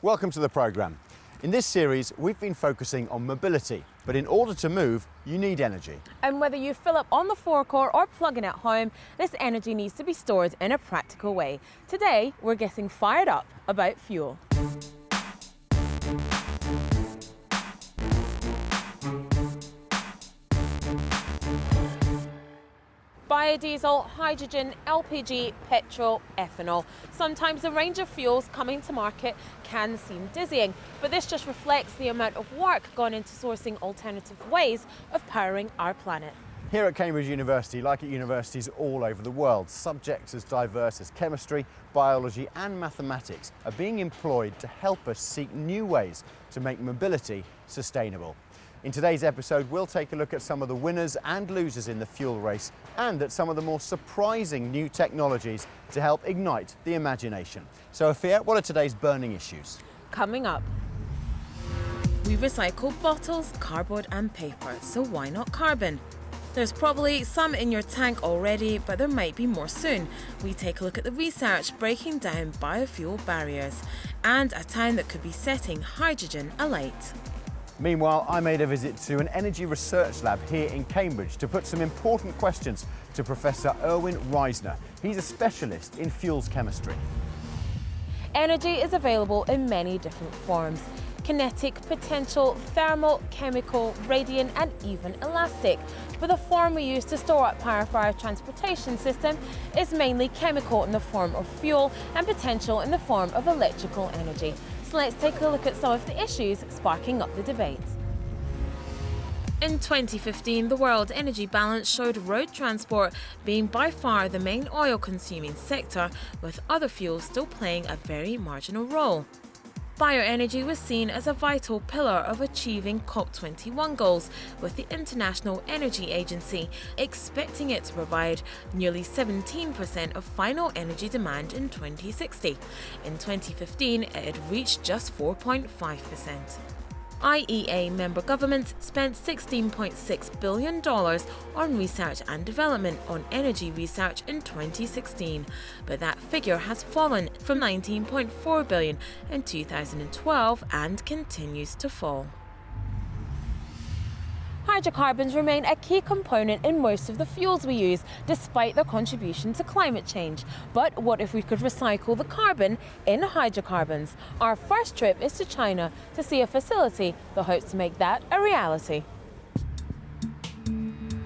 Welcome to the programme. In this series, we've been focusing on mobility, but in order to move, you need energy. And whether you fill up on the forecourt or plug in at home, this energy needs to be stored in a practical way. Today, we're getting fired up about fuel. Biodiesel, hydrogen, LPG, petrol, ethanol. Sometimes the range of fuels coming to market can seem dizzying, but this just reflects the amount of work gone into sourcing alternative ways of powering our planet. Here at Cambridge University, like at universities all over the world, subjects as diverse as chemistry, biology and mathematics are being employed to help us seek new ways to make mobility sustainable. In today's episode, we'll take a look at some of the winners and losers in the fuel race and at some of the more surprising new technologies to help ignite the imagination. So, Afia, what are today's burning issues? Coming up. We recycle bottles, cardboard and paper, so why not carbon? There's probably some in your tank already, but there might be more soon. We take a look at the research breaking down biofuel barriers and a town that could be setting hydrogen alight. Meanwhile, I made a visit to an energy research lab here in Cambridge to put some important questions to Professor Erwin Reisner. He's a specialist in fuels chemistry. Energy is available in many different forms: kinetic, potential, thermal, chemical, radiant and even elastic. But the form we use to store up power for our transportation system is mainly chemical in the form of fuel and potential in the form of electrical energy. So let's take a look at some of the issues sparking up the debate. In 2015, the world energy balance showed road transport being by far the main oil-consuming sector, with other fuels still playing a very marginal role. Bioenergy was seen as a vital pillar of achieving COP21 goals, with the International Energy Agency expecting it to provide nearly 17% of final energy demand in 2060. In 2015, it had reached just 4.5%. IEA member governments spent $16.6 billion on research and development on energy research in 2016, but that figure has fallen from $19.4 billion in 2012 and continues to fall. Hydrocarbons remain a key component in most of the fuels we use, despite their contribution to climate change. But what if we could recycle the carbon in hydrocarbons? Our first trip is to China to see a facility that hopes to make that a reality.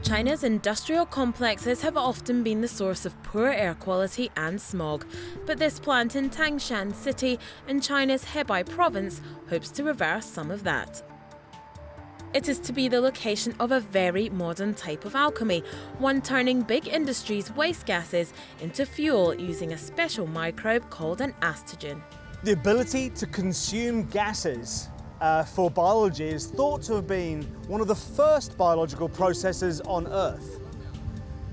China's industrial complexes have often been the source of poor air quality and smog, but this plant in Tangshan City in China's Hebei province hopes to reverse some of that. It is to be the location of a very modern type of alchemy, one turning big industries' waste gases into fuel using a special microbe called an astagen. The ability to consume gases for biology is thought to have been one of the first biological processes on Earth.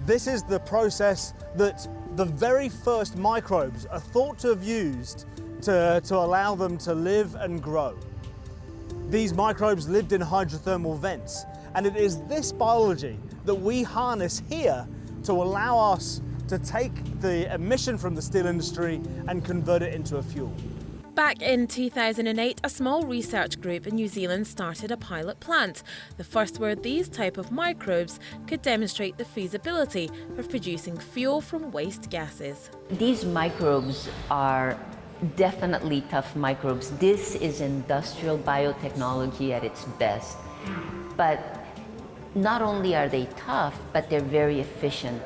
This is the process that the very first microbes are thought to have used to allow them to live and grow. These microbes lived in hydrothermal vents, and it is this biology that we harness here to allow us to take the emission from the steel industry and convert it into a fuel. Back in 2008, a small research group in New Zealand started a pilot plant, the first where these type of microbes could demonstrate the feasibility of producing fuel from waste gases. These microbes are definitely tough microbes. This is industrial biotechnology at its best. But not only are they tough, but they're very efficient.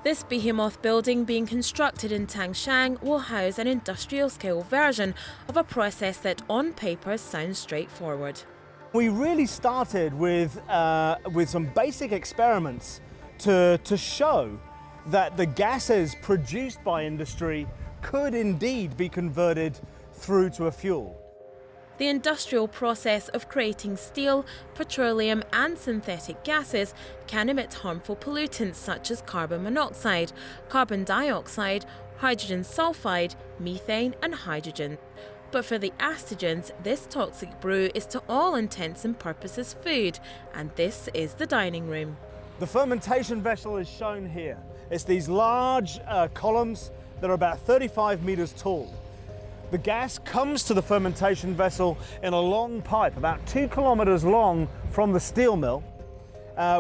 This behemoth building being constructed in Tangshan will house an industrial-scale version of a process that on paper sounds straightforward. We really started with some basic experiments to show that the gases produced by industry could indeed be converted through to a fuel. The industrial process of creating steel, petroleum and synthetic gases can emit harmful pollutants such as carbon monoxide, carbon dioxide, hydrogen sulfide, methane and hydrogen. But for the astagens, this toxic brew is to all intents and purposes food, and this is the dining room. The fermentation vessel is shown here. It's these large columns that are about 35 meters tall. The gas comes to the fermentation vessel in a long pipe, about 2 kilometers long from the steel mill.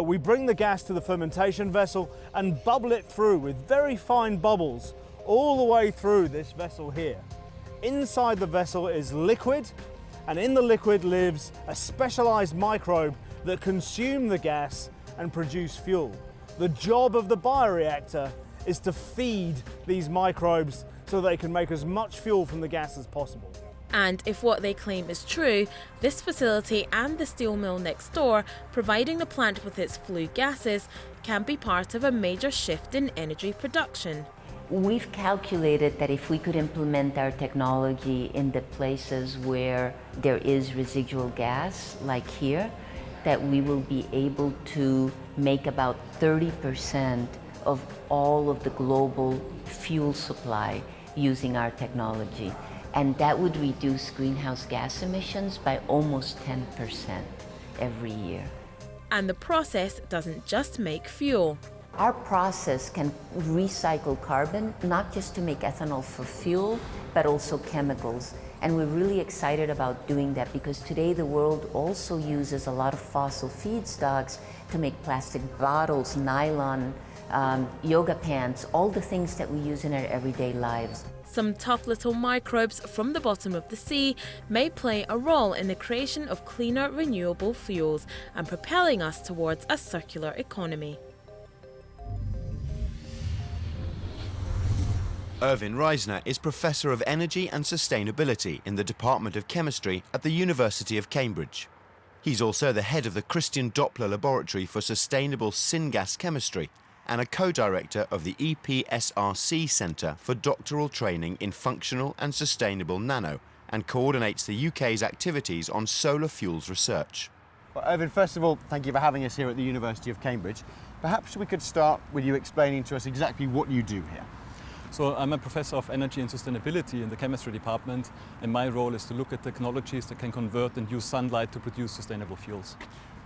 We bring the gas to the fermentation vessel and bubble it through with very fine bubbles all the way through this vessel here. Inside the vessel is liquid, and in the liquid lives a specialized microbe that consume the gas and produce fuel. The job of the bioreactor is to feed these microbes so they can make as much fuel from the gas as possible. And if what they claim is true, this facility and the steel mill next door, providing the plant with its flue gases, can be part of a major shift in energy production. We've calculated that if we could implement our technology in the places where there is residual gas, like here, that we will be able to make about 30% of all of the global fuel supply using our technology. And that would reduce greenhouse gas emissions by almost 10% every year. And the process doesn't just make fuel. Our process can recycle carbon, not just to make ethanol for fuel, but also chemicals. And we're really excited about doing that because today the world also uses a lot of fossil feedstocks to make plastic bottles, nylon, yoga pants, all the things that we use in our everyday lives. Some tough little microbes from the bottom of the sea may play a role in the creation of cleaner, renewable fuels and propelling us towards a circular economy. Irvin Reisner is Professor of Energy and Sustainability in the Department of Chemistry at the University of Cambridge. He's also the head of the Christian Doppler Laboratory for Sustainable Syngas Chemistry and a co-director of the EPSRC Centre for Doctoral Training in Functional and Sustainable Nano, and coordinates the UK's activities on solar fuels research. Well, Irvin, first of all, thank you for having us here at the University of Cambridge. Perhaps we could start with you explaining to us exactly what you do here. So I'm a professor of energy and sustainability in the chemistry department, and my role is to look at technologies that can convert and use sunlight to produce sustainable fuels.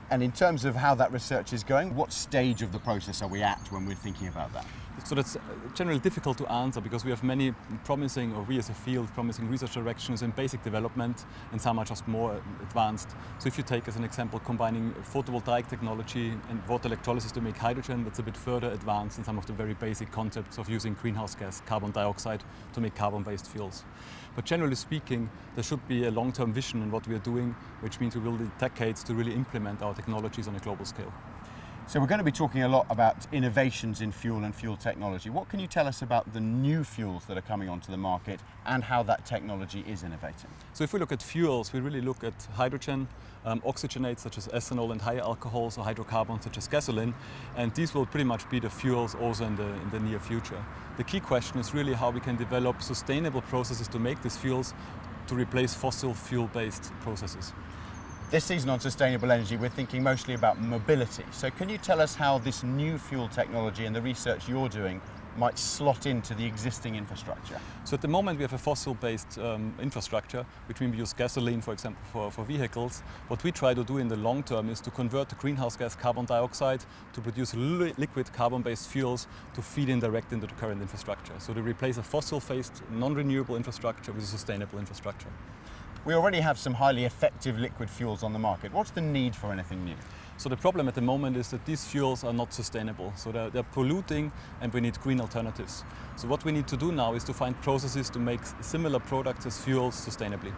And in terms of how that research is going, what stage of the process are we at when we're thinking about that? So that's generally difficult to answer because we have many promising, or we as a field, promising research directions in basic development, and some are just more advanced. So if you take as an example combining photovoltaic technology and water electrolysis to make hydrogen, that's a bit further advanced in some of the very basic concepts of using greenhouse gas, carbon dioxide, to make carbon-based fuels. But generally speaking, there should be a long-term vision in what we are doing, which means we will need decades to really implement our technologies on a global scale. So we're going to be talking a lot about innovations in fuel and fuel technology. What can you tell us about the new fuels that are coming onto the market and how that technology is innovating? So if we look at fuels, we really look at hydrogen, oxygenates such as ethanol and higher alcohols, or hydrocarbons such as gasoline, and these will pretty much be the fuels also in the near future. The key question is really how we can develop sustainable processes to make these fuels to replace fossil fuel-based processes. This season on Sustainable Energy, we're thinking mostly about mobility. So can you tell us how this new fuel technology and the research you're doing might slot into the existing infrastructure? So at the moment we have a fossil-based infrastructure, which means we use gasoline, for example, for vehicles. What we try to do in the long term is to convert the greenhouse gas carbon dioxide to produce liquid carbon-based fuels to feed in direct into the current infrastructure. So to replace a fossil-based, non-renewable infrastructure with a sustainable infrastructure. We already have some highly effective liquid fuels on the market. What's the need for anything new? So the problem at the moment is that these fuels are not sustainable. So they're polluting, and we need green alternatives. So what we need to do now is to find processes to make similar products as fuels sustainably.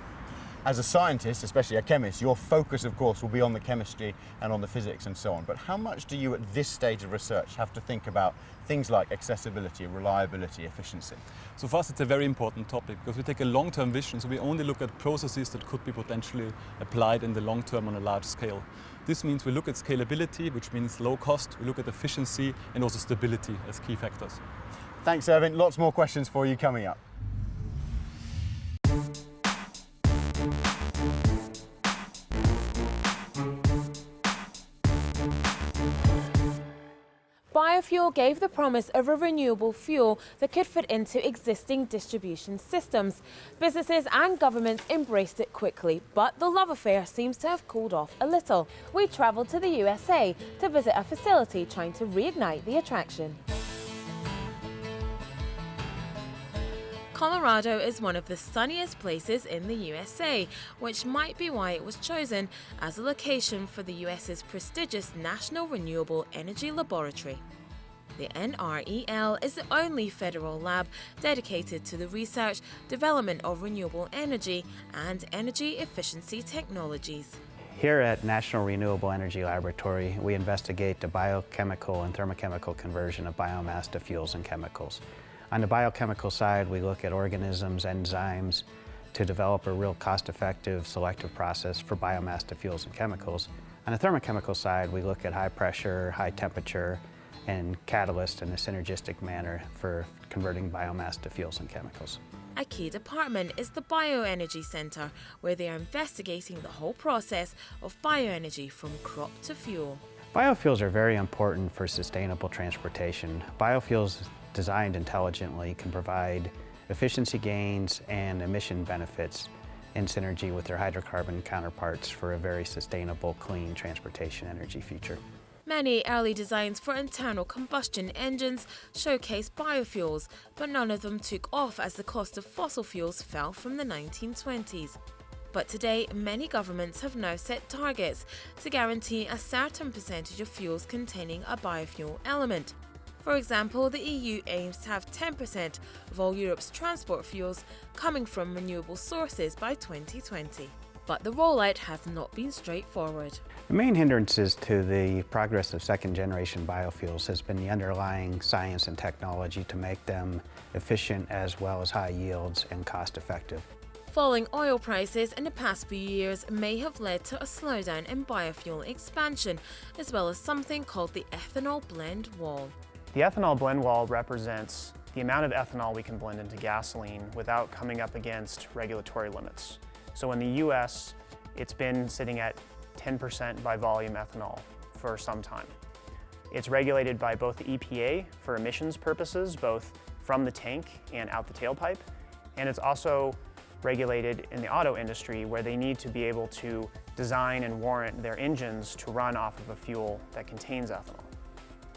As a scientist, especially a chemist, your focus, of course, will be on the chemistry and on the physics and so on. But how much do you, at this stage of research, have to think about things like accessibility, reliability, efficiency? So for us, it's a very important topic because we take a long-term vision. So we only look at processes that could be potentially applied in the long term on a large scale. This means we look at scalability, which means low cost. We look at efficiency and also stability as key factors. Thanks, Irvin. Lots more questions for you coming up. Biofuel gave the promise of a renewable fuel that could fit into existing distribution systems. Businesses and governments embraced it quickly, but the love affair seems to have cooled off a little. We travelled to the USA to visit a facility trying to reignite the attraction. Colorado is one of the sunniest places in the USA, which might be why it was chosen as a location for the US's prestigious National Renewable Energy Laboratory. The NREL is the only federal lab dedicated to the research, development of renewable energy and energy efficiency technologies. Here at National Renewable Energy Laboratory, we investigate the biochemical and thermochemical conversion of biomass to fuels and chemicals. On the biochemical side, we look at organisms, enzymes, to develop a real cost-effective selective process for biomass to fuels and chemicals. On the thermochemical side, we look at high pressure, high temperature, and catalysts in a synergistic manner for converting biomass to fuels and chemicals. A key department is the Bioenergy Center, where they are investigating the whole process of bioenergy from crop to fuel. Biofuels are very important for sustainable transportation. Biofuels designed intelligently can provide efficiency gains and emission benefits in synergy with their hydrocarbon counterparts for a very sustainable, clean transportation energy future. Many early designs for internal combustion engines showcase biofuels, but none of them took off as the cost of fossil fuels fell from the 1920s. But today, many governments have now set targets to guarantee a certain percentage of fuels containing a biofuel element. For example, the EU aims to have 10% of all Europe's transport fuels coming from renewable sources by 2020. But the rollout has not been straightforward. The main hindrances to the progress of second-generation biofuels has been the underlying science and technology to make them efficient as well as high yields and cost-effective. Falling oil prices in the past few years may have led to a slowdown in biofuel expansion, as well as something called the ethanol blend wall. The ethanol blend wall represents the amount of ethanol we can blend into gasoline without coming up against regulatory limits. So in the US, it's been sitting at 10% by volume ethanol for some time. It's regulated by both the EPA for emissions purposes, both from the tank and out the tailpipe, and it's also regulated in the auto industry where they need to be able to design and warrant their engines to run off of a fuel that contains ethanol.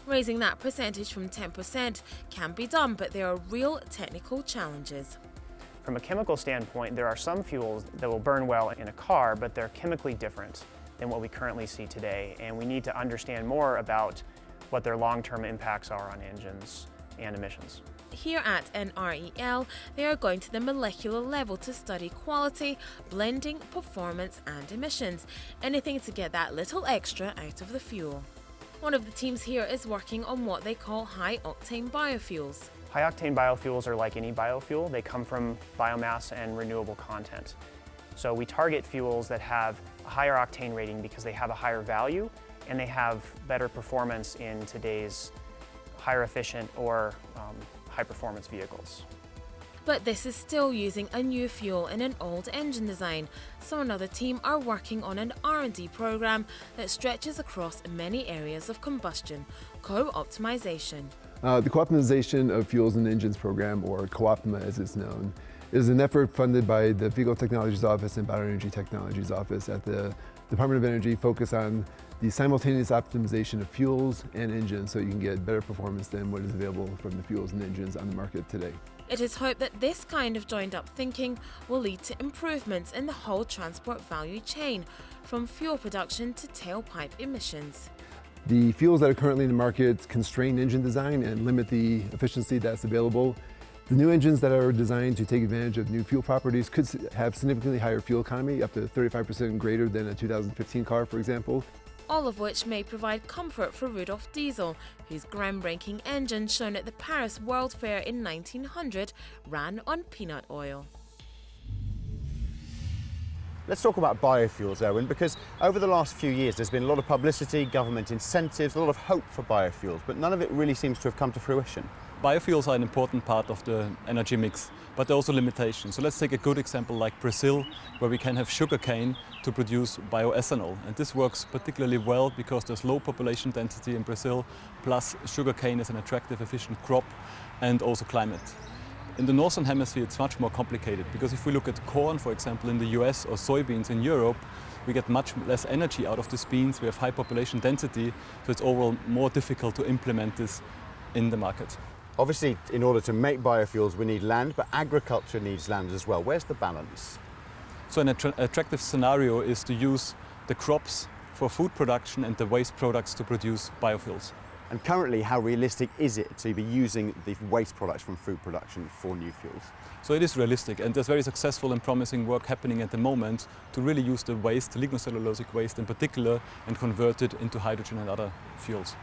Raising that percentage from 10% can be done, but there are real technical challenges. From a chemical standpoint, there are some fuels that will burn well in a car, but they're chemically different than what we currently see today, and we need to understand more about what their long-term impacts are on engines and emissions. Here at NREL, they are going to the molecular level to study quality, blending, performance and emissions, anything to get that little extra out of the fuel. One of the teams here is working on what they call high-octane biofuels. High-octane biofuels are like any biofuel. They come from biomass and renewable content. So we target fuels that have a higher octane rating because they have a higher value and they have better performance in today's higher efficient or high-performance vehicles. But this is still using a new fuel in an old engine design, so another team are working on an R&D program that stretches across many areas of combustion, co-optimization. The co-optimization of fuels and engines program, or co-optima as it's known, is an effort funded by the Vehicle Technologies Office and Bioenergy Technologies Office at the Department of Energy, focused on the simultaneous optimization of fuels and engines so you can get better performance than what is available from the fuels and engines on the market today. It is hoped that this kind of joined-up thinking will lead to improvements in the whole transport value chain, from fuel production to tailpipe emissions. The fuels that are currently in the market constrain engine design and limit the efficiency that's available. The new engines that are designed to take advantage of new fuel properties could have significantly higher fuel economy, up to 35% greater than a 2015 car, for example. All of which may provide comfort for Rudolf Diesel, whose groundbreaking engine shown at the Paris World Fair in 1900 ran on peanut oil. Let's talk about biofuels, Erwin, because over the last few years there's been a lot of publicity, government incentives, a lot of hope for biofuels, but none of it really seems to have come to fruition. Biofuels are an important part of the energy mix, but there are also limitations. So let's take a good example like Brazil, where we can have sugarcane to produce bioethanol. And this works particularly well because there's low population density in Brazil, plus sugarcane is an attractive, efficient crop, and also climate. In the Northern Hemisphere, it's much more complicated because if we look at corn, for example, in the US or soybeans in Europe, we get much less energy out of these beans. We have high population density, so it's overall more difficult to implement this in the market. Obviously, in order to make biofuels, we need land, but agriculture needs land as well. Where's the balance? So an attractive scenario is to use the crops for food production and the waste products to produce biofuels. And currently, how realistic is it to be using the waste products from food production for new fuels? So it is realistic, and there's very successful and promising work happening at the moment to really use the waste, the lignocellulosic waste in particular, and convert it into hydrogen and other fuels.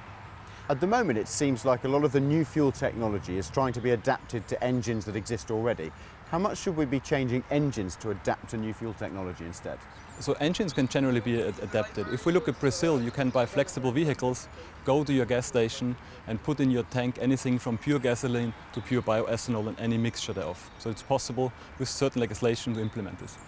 At the moment, it seems like a lot of the new fuel technology is trying to be adapted to engines that exist already. How much should we be changing engines to adapt to new fuel technology instead? So engines can generally be adapted. If we look at Brazil, you can buy flexible vehicles, go to your gas station and put in your tank anything from pure gasoline to pure bioethanol and any mixture thereof. So it's possible with certain legislation to implement this.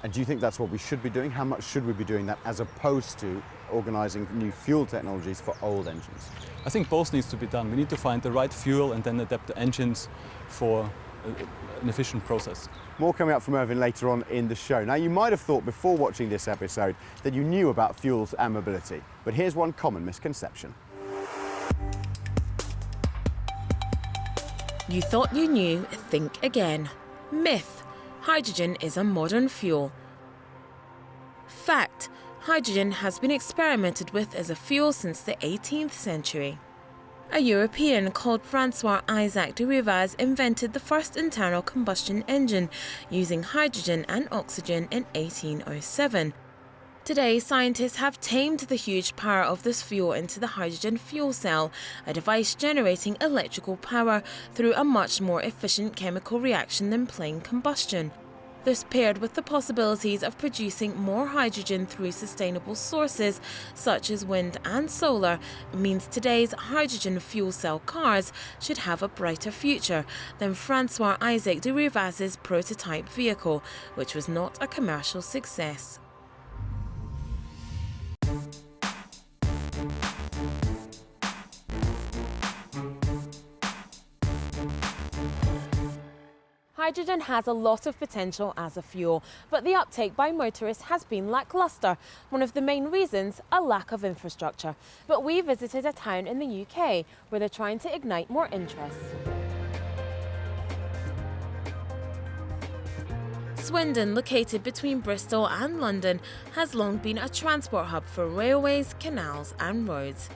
And do you think that's what we should be doing? How much should we be doing that as opposed to organising new fuel technologies for old engines? I think both needs to be done. We need to find the right fuel and then adapt the engines for an efficient process. More coming up from Irvin later on in the show. Now, you might have thought before watching this episode that you knew about fuels and mobility, but here's one common misconception. You thought you knew, think again. Myth: hydrogen is a modern fuel. Fact: hydrogen has been experimented with as a fuel since the 18th century. A European called Francois-Isaac de Rivaz invented the first internal combustion engine using hydrogen and oxygen in 1807. Today, scientists have tamed the huge power of this fuel into the hydrogen fuel cell, a device generating electrical power through a much more efficient chemical reaction than plain combustion. This, paired with the possibilities of producing more hydrogen through sustainable sources such as wind and solar, means today's hydrogen fuel cell cars should have a brighter future than Francois-Isaac de Rivaz's prototype vehicle, which was not a commercial success. Hydrogen has a lot of potential as a fuel, but the uptake by motorists has been lacklustre. One of the main reasons, a lack of infrastructure. But we visited a town in the UK where they're trying to ignite more interest. Swindon, located between Bristol and London, has long been a transport hub for railways, canals and roads.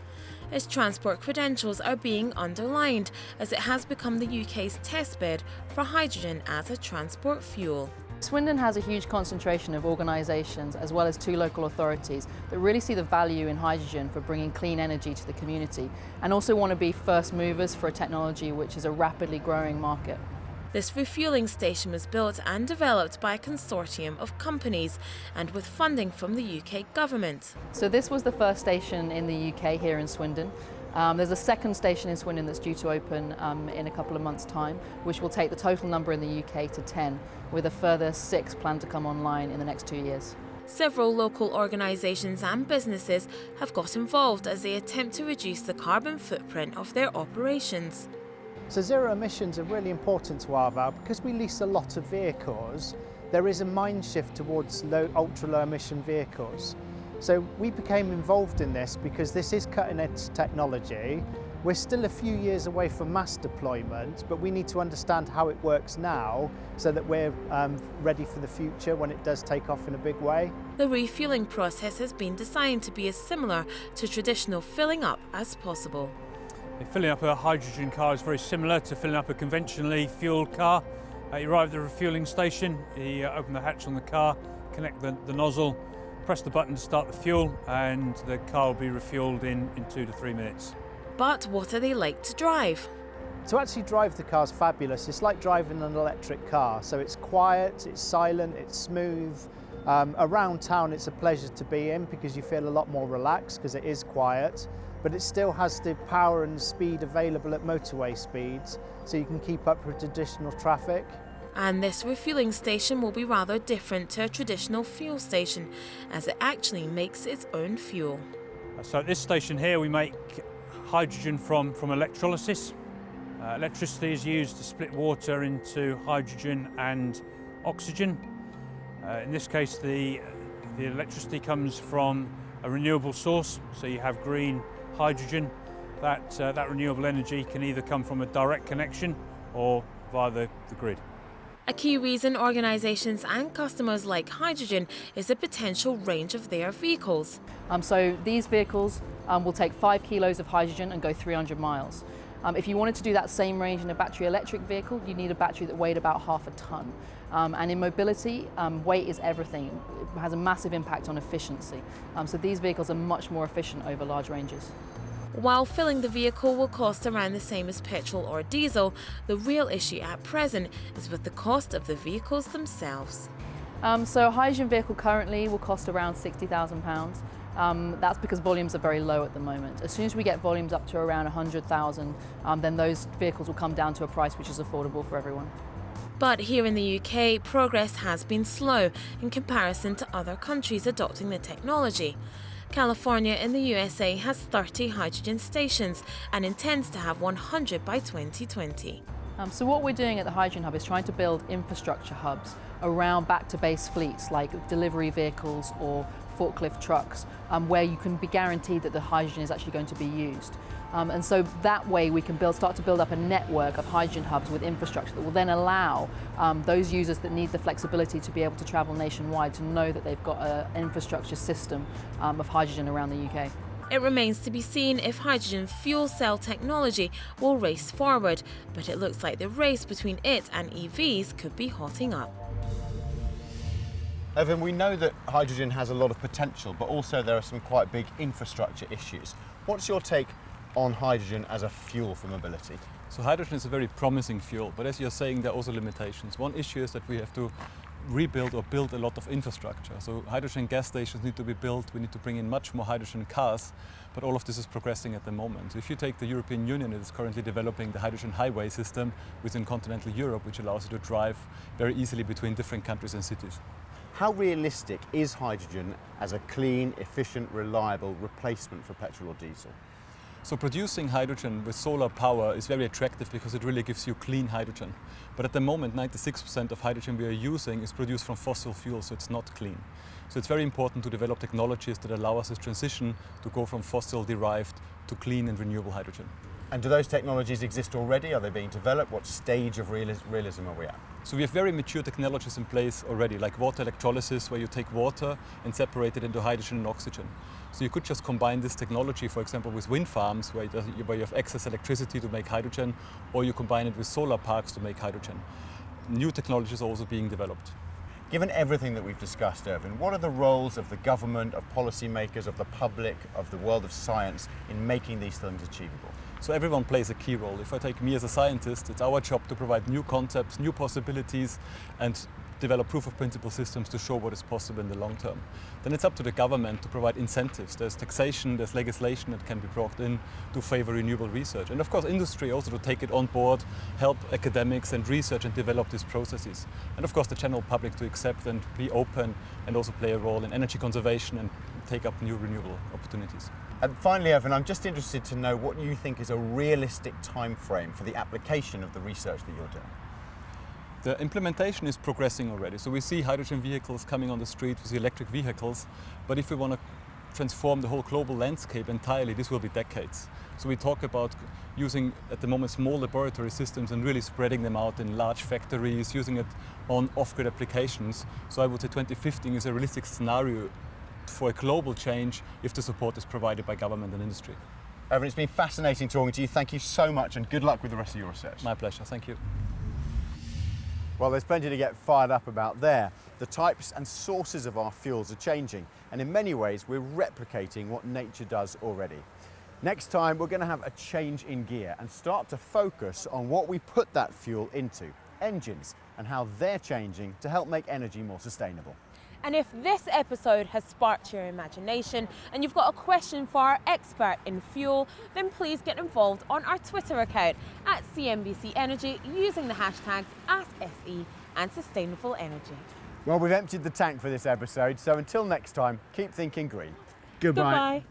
Its transport credentials are being underlined as it has become the UK's testbed for hydrogen as a transport fuel. Swindon has a huge concentration of organisations as well as 2 local authorities that really see the value in hydrogen for bringing clean energy to the community and also want to be first movers for a technology which is a rapidly growing market. This refuelling station was built and developed by a consortium of companies and with funding from the UK government. So this was the first station in the UK here in Swindon. There's a second station in Swindon that's due to open in a couple of months' time, which will take the total number in the UK to 10, with a further 6 planned to come online in the next 2 years. Several local organisations and businesses have got involved as they attempt to reduce the carbon footprint of their operations. So zero emissions are really important to Arval because we lease a lot of vehicles. There is a mind shift towards ultra low emission vehicles. So we became involved in this because this is cutting edge technology. We're still a few years away from mass deployment, but we need to understand how it works now so that we're ready for the future when it does take off in a big way. The refuelling process has been designed to be as similar to traditional filling up as possible. Filling up a hydrogen car is very similar to filling up a conventionally fuelled car. You arrive at the refuelling station, you open the hatch on the car, connect the nozzle, press the button to start the fuel, and the car will be refuelled in 2 to 3 minutes. But what are they like to drive? To actually drive the car is fabulous. It's like driving an electric car. So it's quiet, it's silent, it's smooth. Around town it's a pleasure to be in because you feel a lot more relaxed because it is quiet. But it still has the power and speed available at motorway speeds, so you can keep up with traditional traffic. And this refuelling station will be rather different to a traditional fuel station, as it actually makes its own fuel. So at this station here we make hydrogen from electrolysis. Electricity is used to split water into hydrogen and oxygen. In this case the electricity comes from a renewable source, so you have green hydrogen, that renewable energy can either come from a direct connection or via the grid. A key reason organisations and customers like hydrogen is the potential range of their vehicles. So these vehicles will take 5 kilos of hydrogen and go 300 miles. If you wanted to do that same range in a battery electric vehicle, you need a battery that weighed about half a tonne. And in mobility, weight is everything. It has a massive impact on efficiency. So these vehicles are much more efficient over large ranges. While filling the vehicle will cost around the same as petrol or diesel, the real issue at present is with the cost of the vehicles themselves. So a hydrogen vehicle currently will cost around £60,000. That's because volumes are very low at the moment. As soon as we get volumes up to around 100,000, then those vehicles will come down to a price which is affordable for everyone. But here in the UK, progress has been slow in comparison to other countries adopting the technology. California in the USA has 30 hydrogen stations and intends to have 100 by 2020. So what we're doing at the Hydrogen Hub is trying to build infrastructure hubs around back-to-base fleets like delivery vehicles or forklift trucks, where you can be guaranteed that the hydrogen is actually going to be used. And so that way we can start to build up a network of hydrogen hubs with infrastructure that will then allow those users that need the flexibility to be able to travel nationwide to know that they've got an infrastructure system of hydrogen around the UK. It remains to be seen if hydrogen fuel cell technology will race forward, but it looks like the race between it and EVs could be hotting up. Evan, we know that hydrogen has a lot of potential, but also there are some quite big infrastructure issues. What's your take on hydrogen as a fuel for mobility? So hydrogen is a very promising fuel, but as you're saying, there are also limitations. One issue is that we have to rebuild or build a lot of infrastructure. So hydrogen gas stations need to be built, we need to bring in much more hydrogen cars, but all of this is progressing at the moment. So if you take the European Union, it is currently developing the hydrogen highway system within continental Europe, which allows you to drive very easily between different countries and cities. How realistic is hydrogen as a clean, efficient, reliable replacement for petrol or diesel? So producing hydrogen with solar power is very attractive because it really gives you clean hydrogen. But at the moment, 96% of hydrogen we are using is produced from fossil fuels, so it's not clean. So it's very important to develop technologies that allow us this transition to go from fossil-derived to clean and renewable hydrogen. And do those technologies exist already? Are they being developed? What stage of realism are we at? So we have very mature technologies in place already, like water electrolysis, where you take water and separate it into hydrogen and oxygen. So you could just combine this technology, for example, with wind farms, where you have excess electricity to make hydrogen, or you combine it with solar parks to make hydrogen. New technologies are also being developed. Given everything that we've discussed, Irvin, what are the roles of the government, of policymakers, of the public, of the world of science in making these things achievable? So everyone plays a key role. If I take me as a scientist, it's our job to provide new concepts, new possibilities, and develop proof of principle systems to show what is possible in the long term. Then it's up to the government to provide incentives. There's taxation, there's legislation that can be brought in to favor renewable research. And of course industry also to take it on board, help academics and research and develop these processes. And of course the general public to accept and be open and also play a role in energy conservation and take up new renewable opportunities. And finally, Evan, I'm just interested to know what you think is a realistic time frame for the application of the research that you're doing. The implementation is progressing already. So we see hydrogen vehicles coming on the street with the electric vehicles, but if we want to transform the whole global landscape entirely, this will be decades. So we talk about using, at the moment, small laboratory systems and really spreading them out in large factories, using it on off-grid applications. So I would say 2015 is a realistic scenario for a global change if the support is provided by government and industry. Evan, it's been fascinating talking to you. Thank you so much and good luck with the rest of your research. My pleasure, thank you. Well, there's plenty to get fired up about there. The types and sources of our fuels are changing, and in many ways we're replicating what nature does already. Next time we're going to have a change in gear and start to focus on what we put that fuel into, engines, and how they're changing to help make energy more sustainable. And if this episode has sparked your imagination and you've got a question for our expert in fuel, then please get involved on our Twitter account at CNBC Energy using the hashtags AskSE and Sustainable Energy. Well, we've emptied the tank for this episode, so until next time, keep thinking green. Goodbye.